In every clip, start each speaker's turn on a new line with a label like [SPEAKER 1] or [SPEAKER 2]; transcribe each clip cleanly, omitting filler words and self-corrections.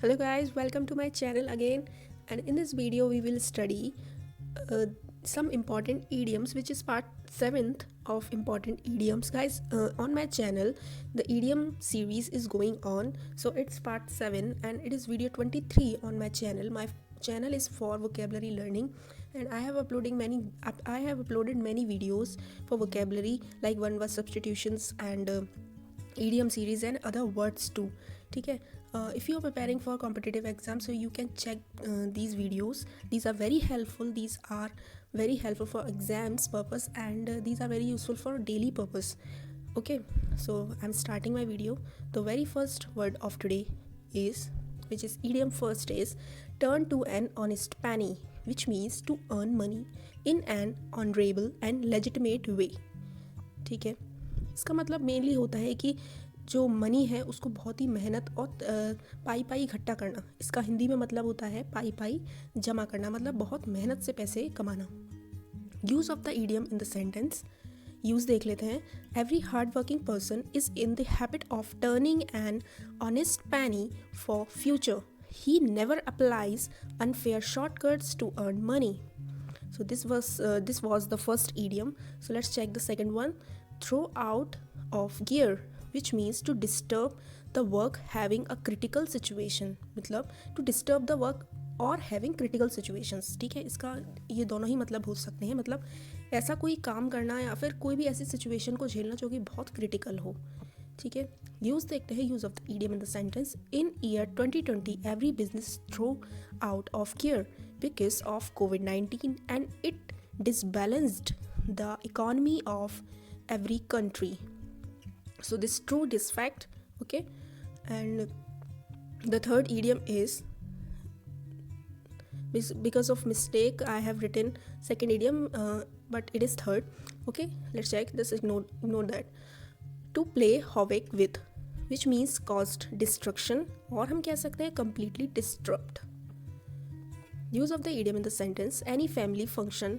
[SPEAKER 1] Hello guys, welcome to my channel again, and in this video we will study uh, some important idioms, which is part 7th of important idioms. Guys, on my channel the idiom series is going on, so it's part 7 and it is video 23 on my channel. My channel is for vocabulary learning, and I have uploaded many videos for vocabulary, like one word substitutions and idiom series and other words too. ठीक है, if you are preparing for competitive exam, so you can check these videos. These are very helpful. These are very helpful for exams purpose, and these are very useful for daily purpose. Okay, so I'm starting my video. The very first word of today is, which is idiom first, is turn to an honest penny, which means to earn money in an honorable and legitimate way. ठीक है, इसका मतलब mainly होता है कि जो money है उसको बहुत ही मेहनत और पाई पाई इकट्ठा करना. इसका हिंदी में मतलब होता है पाई पाई जमा करना, मतलब बहुत मेहनत से पैसे कमाना. Use of the idiom in the sentence. Use देख लेते हैं. Every hard working person is in the habit of turning an honest penny for future. He never applies unfair shortcuts to earn money. So this was the first idiom. So let's check the second one. Throw out of gear, which means to disturb the work having a critical situation. मतलब to disturb the work और having critical situations. ठीक है, इसका ये दोनों ही मतलब हो सकते हैं. मतलब ऐसा कोई काम करना या फिर कोई भी ऐसी सिचुएशन को झेलना जो कि बहुत क्रिटिकल हो. ठीक है, यूज़ देखते हैं. Use of the idiom in the sentence. In year 2020 every business throw out of gear because of COVID-19 and it disbalanced the economy of every country. So this true, this fact. Okay, and the third idiom is, because of mistake I have written second idiom, but it is third. Okay, let's check this. Ignore that. To play havoc with, which means caused destruction, और हम कह सकते हैं completely disrupt. Use of the idiom in the sentence. Any family function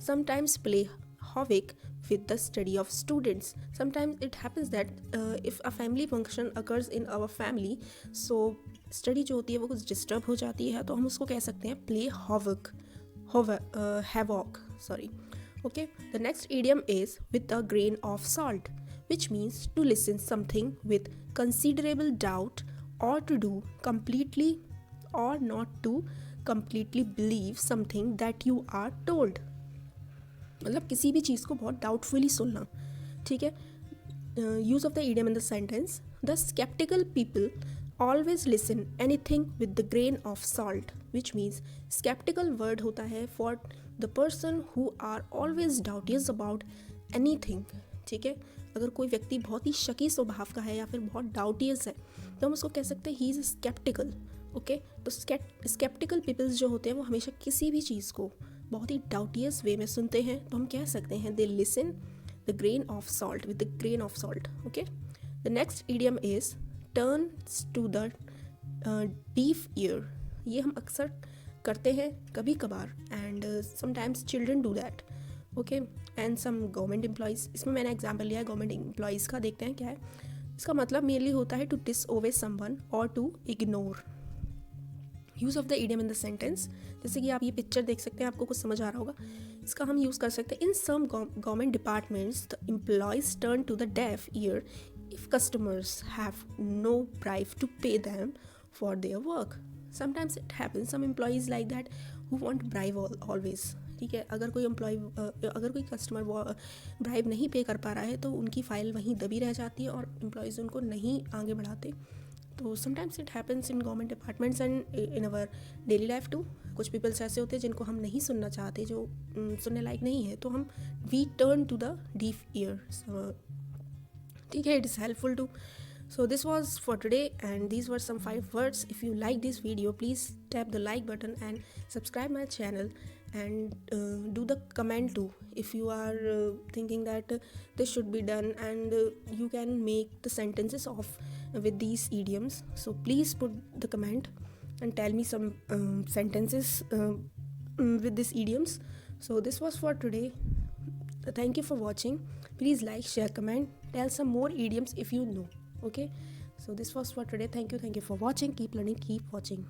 [SPEAKER 1] sometimes play havoc with the study of students. Sometimes it happens that if a family function occurs in our family, so study जो होती है वो कुछ disturb हो जाती है, तो हम उसको कह सकते हैं play havoc. Sorry. Okay. The next idiom is with a grain of salt, which means to listen something with considerable doubt, or to do completely or not to completely believe something that you are told. मतलब किसी भी चीज़ को बहुत doubtfully सुनना. ठीक है. Use of the idiom in the sentence. The skeptical people always listen anything with the grain of salt, which means skeptical word होता है for the person who are always doubtful about anything. ठीक है, अगर कोई व्यक्ति बहुत ही shaky स्वभाव का है या फिर बहुत डाउटियस है, तो हम उसको कह सकते हैं ही इज़ स्केप्टिकल. ओके, तो स्केप्टिकल पीपल्स जो होते हैं वो हमेशा किसी भी चीज़ को बहुत ही डाउटियस वे में सुनते हैं, तो हम कह सकते हैं they listen the grain of salt, with the grain of salt. Okay, the next idiom is turns to the deaf ear. ये हम अक्सर करते हैं कभी कभार, and sometimes children do that. Okay, and some government employees. इसमें मैंने example लिया है गवर्नमेंट एम्प्लॉयज़ का. देखते हैं क्या है. इसका मतलब मेनली होता है टू डिसओबे समवन और to ignore. Use of the idiom in the sentence. जैसे कि आप ये पिक्चर देख सकते हैं, आपको कुछ समझ आ रहा होगा. इसका हम यूज़ कर सकते हैं. In some government departments the employees turn to the deaf ear if customers have no bribe to pay them for their work. Sometimes it happens some employees like that who want bribe always. ठीक है, अगर कोई customer bribe नहीं पे कर पा रहा है तो उनकी फ़ाइल वहीं दबी रह जाती है और एम्प्लॉयज़ उनको नहीं आगे बढ़ाते. तो sometimes it happens in government departments and in our daily life too. कुछ पीपल्स ऐसे होते हैं जिनको हम नहीं सुनना चाहते, जो सुनने लायक नहीं है, तो हम we turn to the deaf ear. ठीक है, it is helpful too. So this was for today, and these were some 5 words. If you like this video, please tap the like button and subscribe my channel, and do the comment too if you are thinking that this should be done, and you can make the sentences of with these idioms. So please put the comment and tell me some sentences with these idioms. So this was for today. Thank you for watching. Please like, share, comment, tell some more idioms if you know. Okay, so this was for today. Thank you for watching. Keep learning, keep watching.